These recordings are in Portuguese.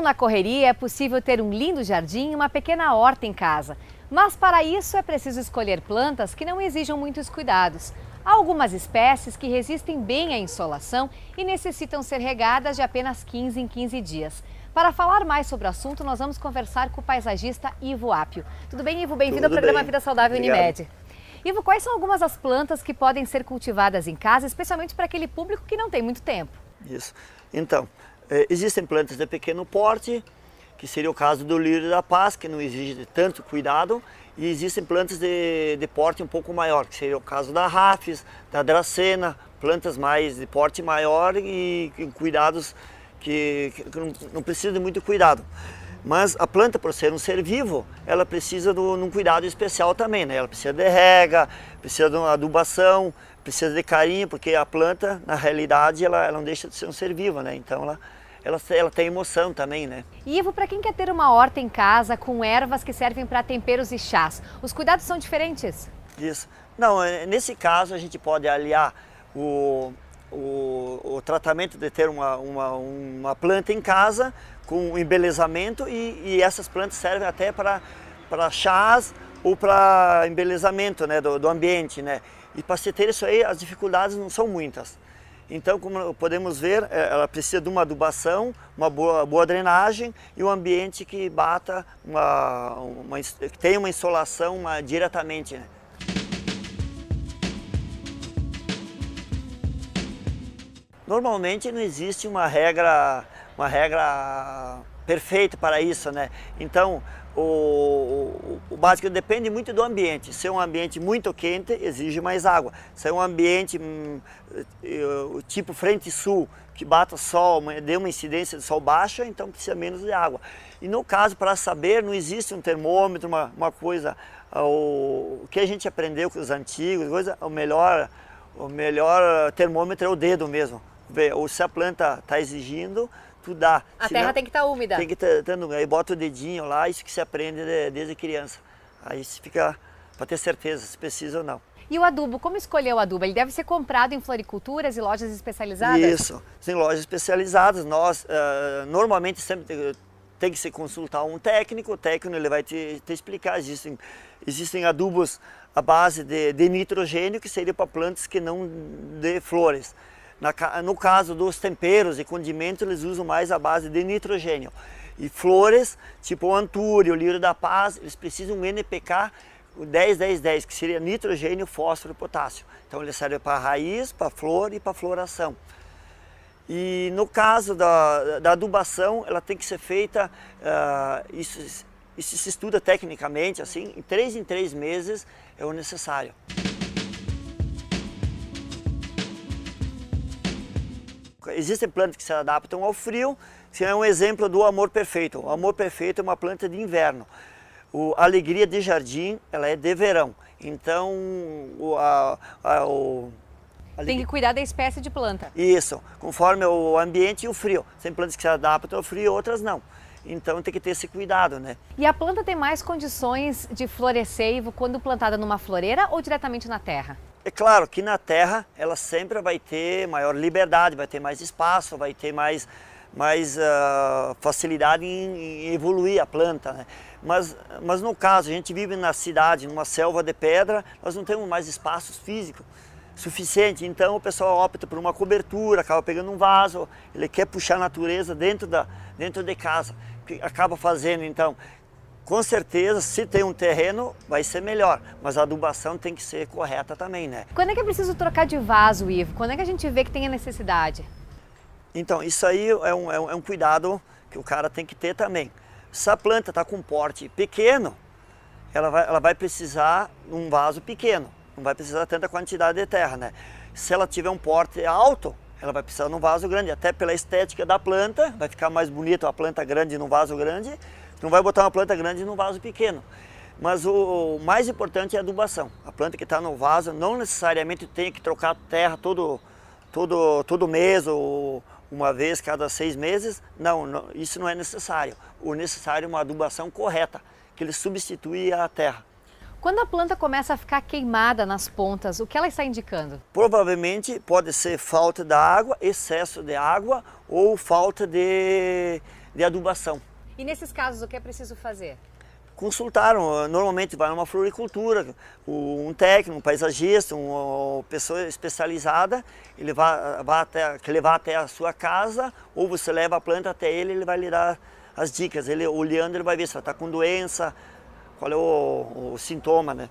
Mesmo na correria, é possível ter um lindo jardim e uma pequena horta em casa. Mas para isso é preciso escolher plantas que não exijam muitos cuidados. Há algumas espécies que resistem bem à insolação e necessitam ser regadas de apenas 15 em 15 dias. Para falar mais sobre o assunto, nós vamos conversar com o paisagista Ivo Apio. Tudo bem, Ivo? Bem-vindo ao programa Vida Saudável Unimed. Ivo, quais são algumas das plantas que podem ser cultivadas em casa, especialmente para aquele público que não tem muito tempo? Isso. Então, existem plantas de pequeno porte, que seria o caso do lírio da paz, que não exige tanto cuidado, e existem plantas de porte um pouco maior, que seria o caso da rafis, da dracena, plantas mais de porte maior e com cuidados que não precisa de muito cuidado. Mas a planta, por ser um ser vivo, ela precisa de um cuidado especial também, né? Ela precisa de rega, precisa de uma adubação, precisa de carinho, porque a planta, na realidade, ela não deixa de ser um ser vivo, né? Então ela tem emoção também, né? Ivo, para quem quer ter uma horta em casa com ervas que servem para temperos e chás, os cuidados são diferentes? Isso. Não, nesse caso a gente pode aliar o tratamento de ter uma planta em casa com embelezamento e essas plantas servem até para chás ou para embelezamento, né, do ambiente, né? E para se ter isso aí, as dificuldades não são muitas. Então, como podemos ver, ela precisa de uma adubação, uma boa drenagem e um ambiente que bata, que tenha uma insolação diretamente, né? Normalmente não existe uma regra perfeita para isso, né? Então, o básico depende muito do ambiente. Se é um ambiente muito quente, exige mais água. Se é um ambiente tipo frente sul, que bata sol, dê uma incidência de sol baixa, então precisa menos de água. E no caso, para saber, não existe um termômetro, uma coisa, o que a gente aprendeu com os antigos, o melhor termômetro é o dedo mesmo. Ou se a planta está exigindo, tu dá. A terra tem que estar úmida. Tem que estar, aí bota o dedinho lá, isso que se aprende desde criança. Aí se fica para ter certeza se precisa ou não. E o adubo, como escolher o adubo? Ele deve ser comprado em floriculturas e lojas especializadas? Isso, tem lojas especializadas. Nós, normalmente, sempre tem que se consultar um técnico. O técnico ele vai te explicar. Existem adubos à base de nitrogênio, que seria para plantas que não dê flores. No caso dos temperos e condimentos, eles usam mais a base de nitrogênio. E flores, tipo o antúrio, o lírio da paz, eles precisam um NPK 10-10-10, que seria nitrogênio, fósforo e potássio. Então ele serve para raiz, para flor e para floração. E no caso da adubação, ela tem que ser feita, isso se estuda tecnicamente, assim, em 3 meses é o necessário. Existem plantas que se adaptam ao frio, que é um exemplo do amor perfeito. O amor perfeito é uma planta de inverno. A alegria de jardim, ela é de verão. Então, tem que cuidar da espécie de planta. Isso, conforme o ambiente e o frio. Tem plantas que se adaptam ao frio, outras não. Então tem que ter esse cuidado, né? E a planta tem mais condições de florescer, Ivo, quando plantada numa floreira ou diretamente na terra? É claro que na terra ela sempre vai ter maior liberdade, vai ter mais espaço, vai ter mais facilidade em evoluir a planta, né? Mas no caso, a gente vive na cidade, numa selva de pedra, nós não temos mais espaços físicos suficiente, então o pessoal opta por uma cobertura, acaba pegando um vaso, ele quer puxar a natureza dentro de casa, que acaba fazendo então. Com certeza, se tem um terreno, vai ser melhor, mas a adubação tem que ser correta também, né? Quando é que é preciso trocar de vaso, Ivo? Quando é que a gente vê que tem a necessidade? Então, isso aí é um cuidado que o cara tem que ter também. Se a planta está com um porte pequeno, ela vai precisar de um vaso pequeno, não vai precisar tanta quantidade de terra, né? Se ela tiver um porte alto, ela vai precisar de um vaso grande, até pela estética da planta, vai ficar mais bonito a planta grande num vaso grande. Não vai botar uma planta grande num vaso pequeno. Mas o mais importante é a adubação. A planta que está no vaso não necessariamente tem que trocar terra todo mês ou uma vez cada 6 meses. Não, isso não é necessário. O necessário é uma adubação correta, que ele substitui a terra. Quando a planta começa a ficar queimada nas pontas, o que ela está indicando? Provavelmente pode ser falta de água, excesso de água ou falta de de adubação. E nesses casos, o que é preciso fazer? Consultaram, normalmente vai numa floricultura, um técnico, um paisagista, uma pessoa especializada, ele vai levar até a sua casa, ou você leva a planta até ele vai lhe dar as dicas. Ele olhando, ele vai ver se ela está com doença, qual é o sintoma, né?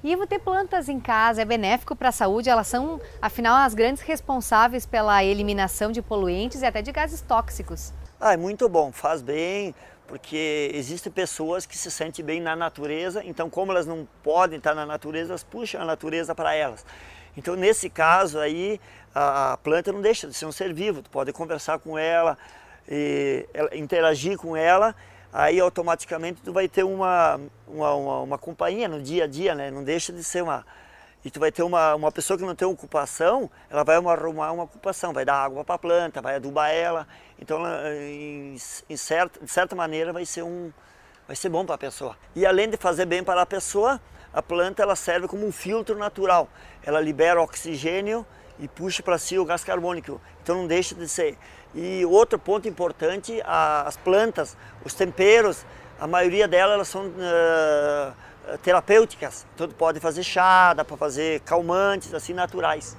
E ter plantas em casa é benéfico para a saúde? Elas são, afinal, as grandes responsáveis pela eliminação de poluentes e até de gases tóxicos. É muito bom, faz bem, porque existem pessoas que se sentem bem na natureza, então como elas não podem estar na natureza, elas puxam a natureza para elas. Então nesse caso aí, a planta não deixa de ser um ser vivo, tu pode conversar com ela, interagir com ela, aí automaticamente tu vai ter uma companhia no dia a dia, né? Não deixa de ser uma... E tu vai ter uma pessoa que não tem ocupação, ela vai arrumar uma ocupação, vai dar água para a planta, vai adubar ela. Então, de certa maneira, vai ser bom para a pessoa. E além de fazer bem para a pessoa, a planta ela serve como um filtro natural. Ela libera oxigênio e puxa para si o gás carbônico. Então não deixa de ser. E outro ponto importante, as plantas, os temperos, a maioria delas elas são terapêuticas. Então tu pode fazer chá, dá para fazer calmantes assim naturais.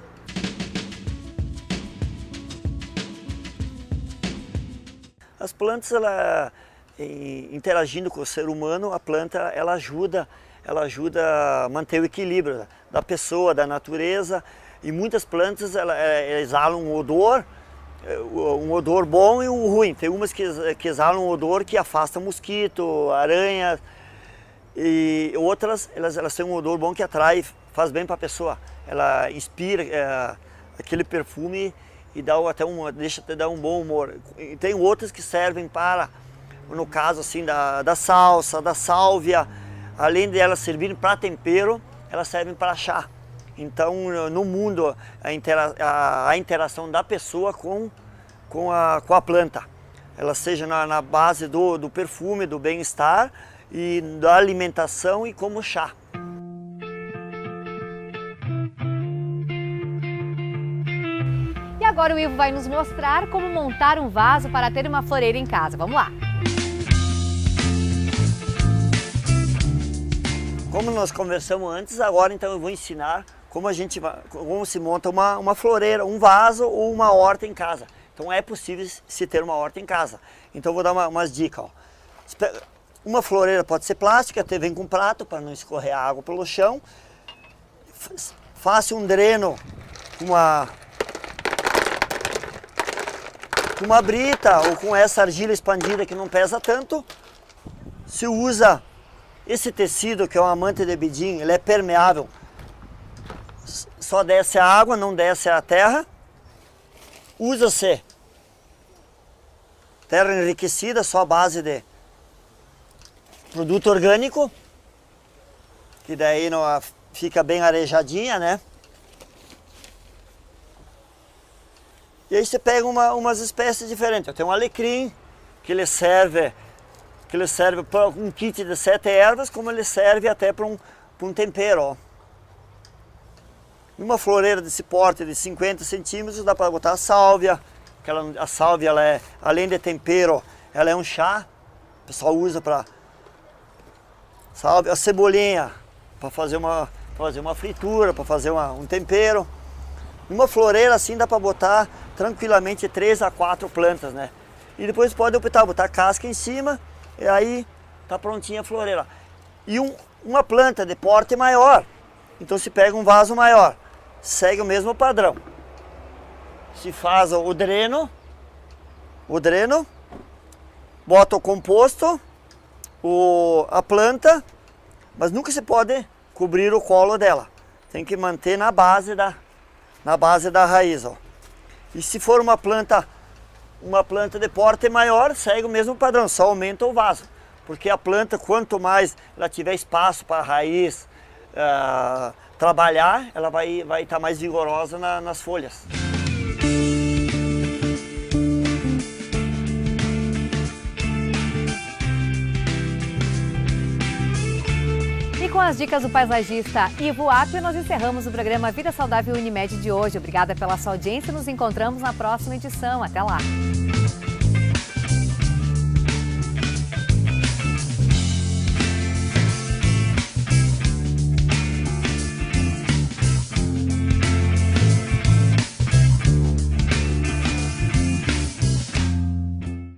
As plantas, interagindo com o ser humano, a planta ela ajuda a manter o equilíbrio da pessoa, da natureza. E muitas plantas exalam um odor bom e um ruim. Tem umas que exalam um odor que afasta mosquito, aranha, e outras elas têm um odor bom que atrai, faz bem para a pessoa. Ela inspira aquele perfume e deixa até dar um bom humor. E tem outras que servem para, no caso assim da salsa, da sálvia, além de elas servirem para tempero, elas servem para chá. Então, no mundo, a interação da pessoa com a planta, ela seja na base do perfume, do bem-estar e da alimentação e como chá. E agora o Ivo vai nos mostrar como montar um vaso para ter uma floreira em casa. Vamos lá! Como nós conversamos antes, agora então eu vou ensinar como se monta uma floreira, um vaso ou uma horta em casa. Então é possível se ter uma horta em casa. Então eu vou dar umas dicas. Ó. Uma floreira pode ser plástica, até vem com prato para não escorrer a água pelo chão. Faça um dreno com uma brita ou com essa argila expandida que não pesa tanto. Se usa esse tecido que é uma manta de bedim, ele é permeável. Só desce a água, não desce a terra. Usa-se terra enriquecida, só a base de produto orgânico, que daí não fica bem arejadinha, né? E aí você pega umas espécies diferentes. Eu tenho um alecrim, que ele serve para um kit de 7 ervas, como ele serve até para um tempero. Ó. Numa floreira desse porte de 50 centímetros dá para botar a sálvia. A sálvia, além de tempero, ela é um chá. O pessoal usa para sálvia, a cebolinha para fazer uma fritura, para fazer um tempero. Numa floreira assim dá para botar tranquilamente 3 a 4 plantas, né? E depois pode optar, botar casca em cima e aí tá prontinha a floreira. E uma planta de porte maior, então se pega um vaso maior, segue o mesmo padrão. Se faz o dreno, bota o composto, a planta, mas nunca se pode cobrir o colo dela. Tem que manter na base da raiz, ó. E se for uma planta de porte maior, segue o mesmo padrão, só aumenta o vaso. Porque a planta, quanto mais ela tiver espaço para a raiz trabalhar, ela vai estar mais vigorosa nas folhas. E com as dicas do paisagista Ivo Apio, nós encerramos o programa Vida Saudável Unimed de hoje. Obrigada pela sua audiência. Nos encontramos na próxima edição. Até lá!